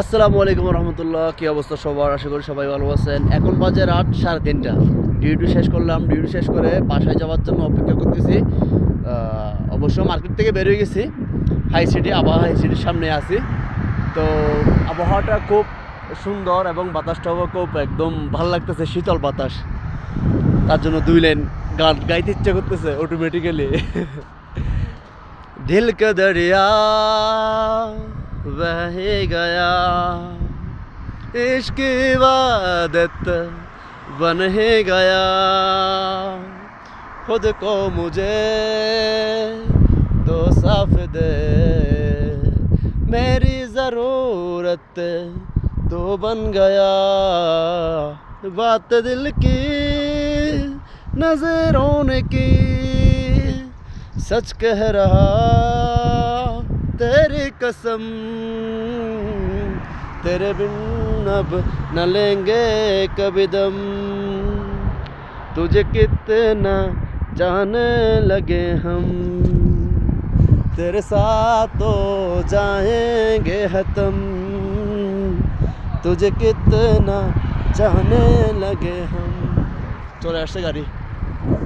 আসসালামু আলাইকুম রহমতুল্লাহ। কী অবস্থা সবার? আশা করি সবাই ভালো আছেন। এখন বাজে রাত 3:30। ডিউটি শেষ করলাম। ডিউটি শেষ করে বাসায় যাওয়ার জন্য অপেক্ষা করতেছি। অবশ্য মার্কেট থেকে বের হয়ে গেছি। হাই সিটির সামনে আছি। তো আবহাওয়াটা খুব সুন্দর এবং বাতাসটাও খুব একদম ভালো লাগতেছে, শীতল বাতাস। তার জন্য 2 লাইন গান গাইতে ইচ্ছা করতেছে অটোমেটিক্যালি। दिल का दरिया बह गया, इश्क इबादत बन ही गया, खुद को मुझे तो साफ दे, मेरी ज़रूरत तो बन गया, बात दिल की नज़रों ने की, सच कह रहा तेरी कसम, तेरे बिन अब न लेंगे कभी दम, तुझे कितना जाने लगे हम, तेरे साथ तो जाएंगे हतम, तुझे कितना जाने लगे हम। चले আসছে গাড়ি।